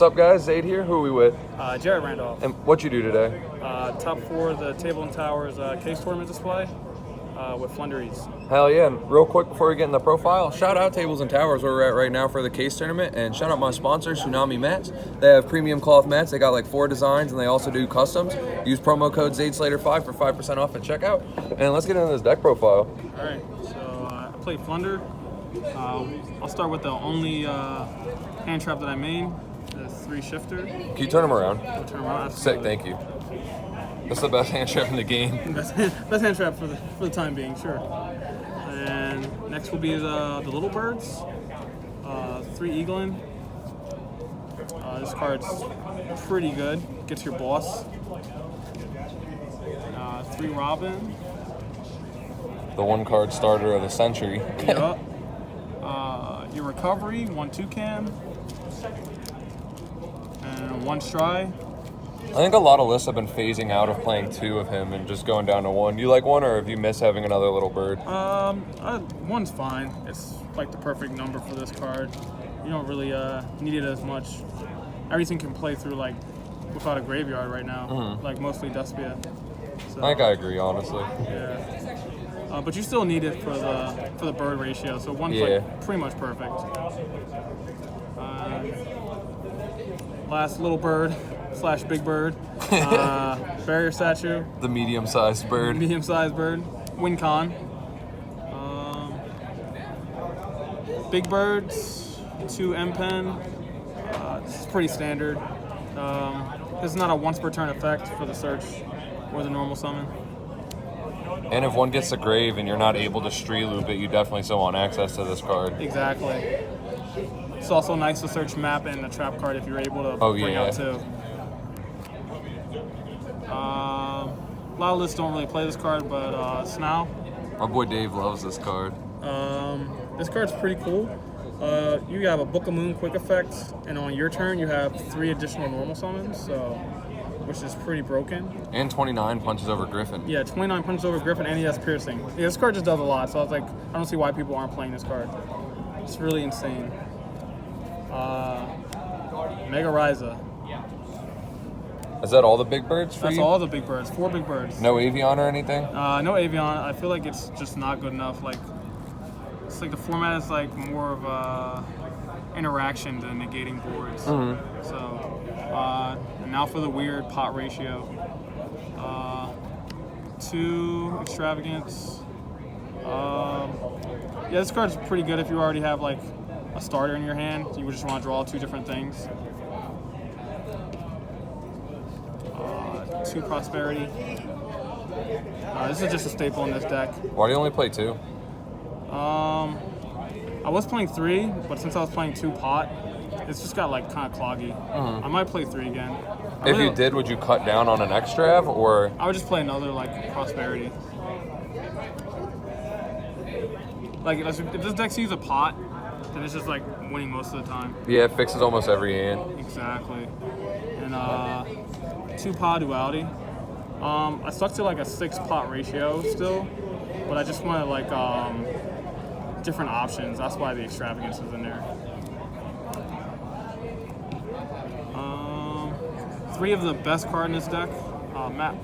What's up, guys? Zaid here. Who are we with? Jared Randolph. And what you do today? Top 4 of the Table and Towers case tournament display with Floowandereeze. Hell yeah. And real quick before we get in the profile, shout out Tables and Towers where we're at right now for the case tournament. And shout out my sponsor, Tsunami Mats. They have premium cloth mats. They got like 4 designs and they also do customs. Use promo code ZaidSlater5 for 5% off at checkout. And let's get into this deck profile. All right. So I play Flunder. I'll start with the only hand trap that I main. The 3 shifter. Can you turn them around? I'll turn them around. Sick, thank you. That's the best hand trap in the game. Best hand trap for the time being, sure. And next will be the Little Birds. 3 Eaglin. This card's pretty good. Gets your boss. 3 Robin. The 1-card starter of the century. Yup. Your recovery, 1 Toucan. And 1 Stry. I think a lot of lists have been phasing out of playing 2 of him and just going down to 1. You like 1, or if you miss having another little bird? 1's fine. It's like the perfect number for this card. You don't really need it as much. Everything can play through like without a graveyard right now, like mostly Despia. So, I think I agree, honestly. Yeah. But you still need it for the bird ratio. So 1's like pretty much perfect. Last little bird / big bird, barrier statue. The medium-sized bird. Medium-sized bird. Win con. Big birds, 2 M-Pen. This is pretty standard. This is not a once per turn effect for the search or the normal summon. And if 1 gets a grave and you're not able to street loop it, you definitely still want access to this card. Exactly. It's also nice to search map and the trap card if you're able to bring out 2. A lot of lists don't really play this card, but Snow. My boy Dave loves this card. This card's pretty cool. You have a Book of Moon quick effect, and on your turn you have 3 additional normal summons, which is pretty broken. And 29 punches over Griffin. Yeah, 29 punches over Griffin, and he has piercing. Yeah, this card just does a lot, so I was like, I don't see why people aren't playing this card. It's really insane. Mega Ryza. Is that all the big birds for you? That's all the big birds. 4 big birds. No Avion or anything? No Avion. I feel like it's just not good enough. Like, it's like the format is like more of a interaction than negating boards. So, and now for the weird pot ratio. 2 Extravagance. Yeah, this card's pretty good if you already have like a starter in your hand. You would just want to draw 2 different things. 2 Prosperity. This is just a staple in this deck. Why do you only play 2? I was playing 3, but since I was playing 2 pot, it's just got like kind of cloggy. I might play 3 again. If you did, would you cut down on an extrav, or? I would just play another like Prosperity. Like if this deck sees a pot, then it's just like winning most of the time. Yeah, it fixes almost every hand. Exactly. And 2 pot duality. I stuck to like a 6 pot ratio still, but I just wanted like different options. That's why the Extravagance is in there. 3 of the best card in this deck. Map.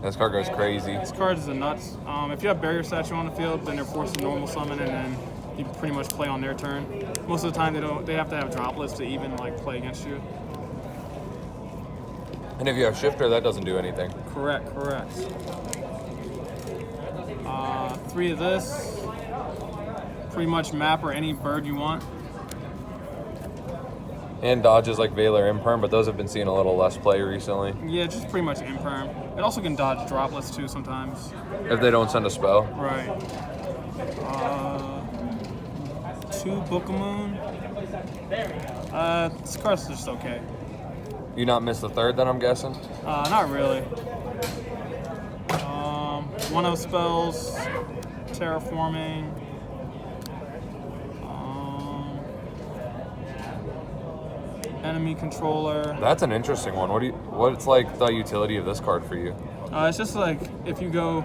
This card goes crazy. This card is a nuts. If you have barrier statue on the field, then they're forced to normal summon, and then you pretty much play on their turn. Most of the time, they have to have droplets to even like play against you. And if you have shifter, that doesn't do anything. Correct. 3 of this. Pretty much map or any bird you want. And dodges like Valor Imperm, but those have been seeing a little less play recently. Yeah, just pretty much Imperm. It also can dodge droplets too sometimes. If they don't send a spell. Right. 2 Book of Moon. This card's just okay. You not miss the 3rd then, I'm guessing? Not really. 1 of spells, terraforming. Enemy controller. That's an interesting one. What's like the utility of this card for you? It's just like if you go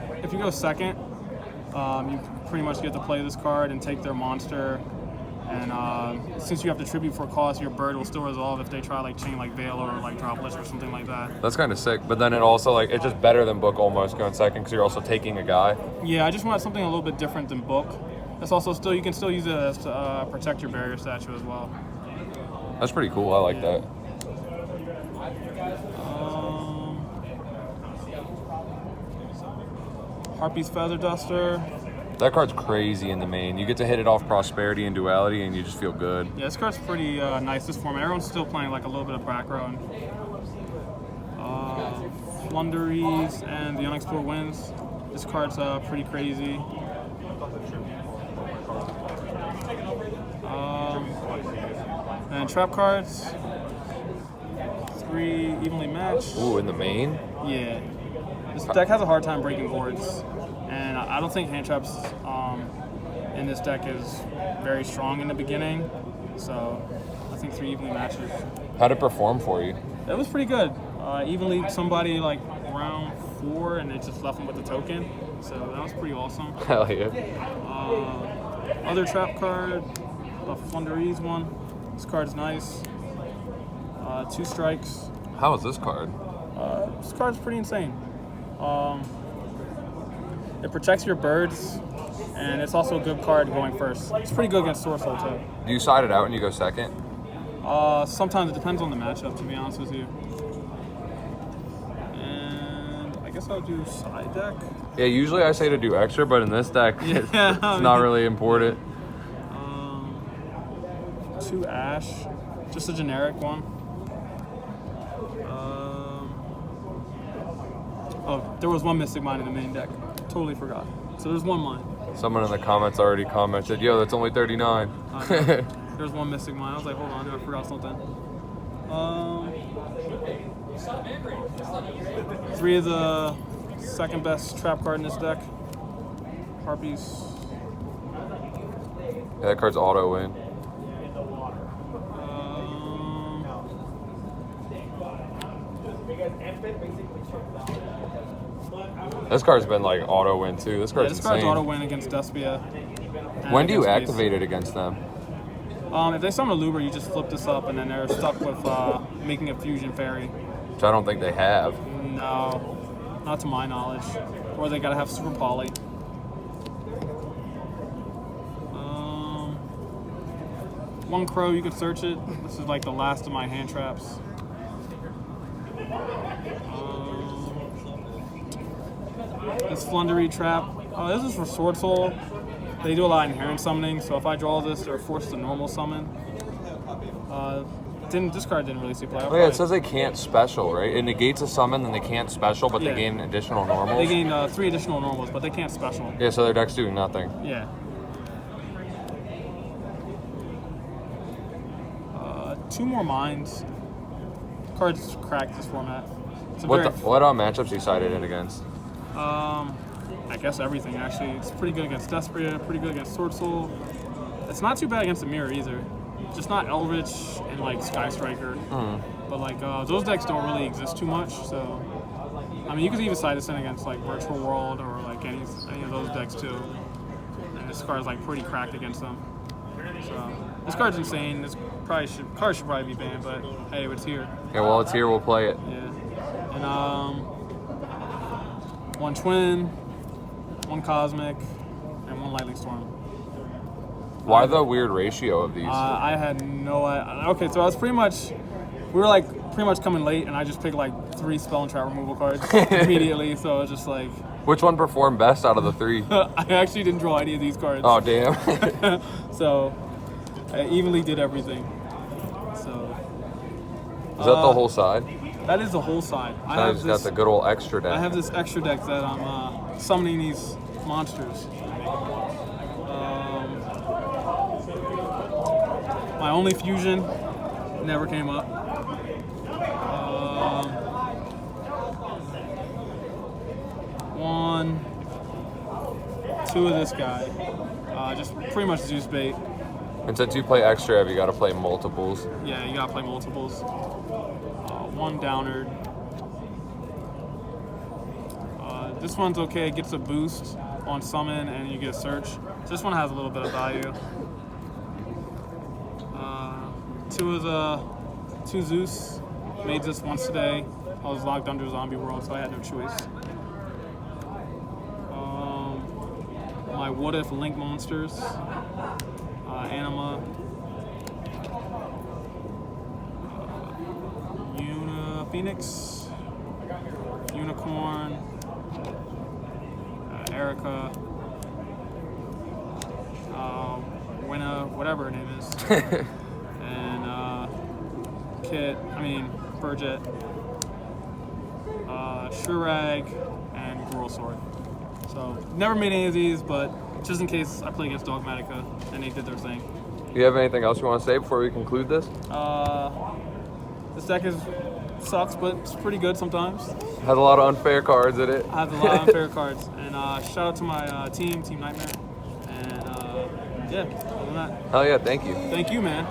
second, you pretty much get to play this card and take their monster And since you have the tribute for cost, your bird will still resolve if they try like chain like Veil or like Droplets or something like that. That's kind of sick. But then it also like it's just better than book almost going second because you're also taking a guy. Yeah, I just wanted something a little bit different than book. It's also still you can still use it as to protect your barrier statue as well. That's pretty cool. I like that. Harpy's Feather Duster. That card's crazy in the main. You get to hit it off Prosperity and Duality, and you just feel good. Yeah, this card's pretty nice this format. Everyone's still playing like a little bit of back row. Floowandereeze and the Unexplored Winds. This card's pretty crazy. And trap cards. 3 evenly matched. Ooh, in the main? Yeah. This deck has a hard time breaking boards. And I don't think hand traps in this deck is very strong in the beginning. So I think 3 evenly matches. How'd it perform for you? It was pretty good. Evenly somebody like round 4 and it just left them with the token. So that was pretty awesome. Hell yeah. Other trap card, the Floowandereeze one. This card's nice. 2 strikes. How is this card? This card's pretty insane. It protects your birds, and it's also a good card going first. It's pretty good against Source Hole too. Do you side it out and you go second? Sometimes it depends on the matchup, to be honest with you. And I guess I'll do side deck. Yeah, usually I say to do extra, but in this deck, it's not really important. 2 Ash, just a generic one. Oh, there was 1 Mystic Mine in the main deck. Totally forgot. So there's 1 mine. Someone in the comments already commented, yo, that's only 39. There's 1 Mystic Mine. I was like, hold on, I forgot something. 3 of the second best trap card in this deck. Harpies. Yeah, that card's auto win. This card's been like auto win too. This card's this card's insane. auto win against Despia. When do you activate it against them? If they summon a Luber, you just flip this up, and then they're stuck with making a fusion fairy. Which I don't think they have. No, not to my knowledge. Or they gotta have super poly. 1 Crow, you could search it. This is like the last of my hand traps. This Floowandereeze trap. This is for Sword Soul. They do a lot of inherent summoning, so if I draw this, they're forced to normal summon. This card didn't really see play. Oh yeah, it says they can't special, right? It negates a summon, then they can't special, but they gain additional normals. They gain 3 additional normals, but they can't special. Yeah, so their deck's doing nothing. Yeah. 2 more mines. Cards cracked this format. What matchups you sided it against? I guess everything actually. It's pretty good against Despia, pretty good against Sword Soul. It's not too bad against the Mirror either. Just not Eldritch and like Sky Striker. But like those decks don't really exist too much. So I mean, you could even side this in against like Virtual World or like any of those decks too. And this card's like pretty cracked against them. So this card's insane. This card should probably be banned, but hey, it's here. Yeah, well, it's here. We'll play it. Yeah. And 1 Twin, 1 Cosmic, and 1 Lightning Storm. Why the weird ratio of these? I had no idea. Okay, so I was we were like pretty much coming late, and I just picked like 3 spell and trap removal cards immediately. So I was just like, which one performed best out of the 3? I actually didn't draw any of these cards. Oh damn! So I evenly did everything. So is that the whole side? That is the whole side. So I just got the good old extra deck. I have this extra deck that I'm summoning these monsters. My only fusion never came up. 1, 2 of this guy. Just pretty much Zeus bait. And since you play extra, you got to play multiples. Yeah, you gotta play multiples. 1 Downard. This one's okay. It gets a boost on summon, and you get a search. So this one has a little bit of value. 2 is 2 Zeus. Made this once today. I was locked under Zombie World, so I had no choice. My What If Link Monsters. Anima. Phoenix. Unicorn. Erica. Winna, whatever her name is. And Burjet. Shurag, and Gruel Sword. So, never made any of these, but just in case I play against Dogmatica and they did their thing. Do you have anything else you want to say before we conclude this? This deck sucks, but it's pretty good sometimes. Has a lot of unfair cards in it. Has a lot of unfair cards. And shout out to my team Nightmare. And yeah, other than that. Hell yeah, thank you. Thank you, man.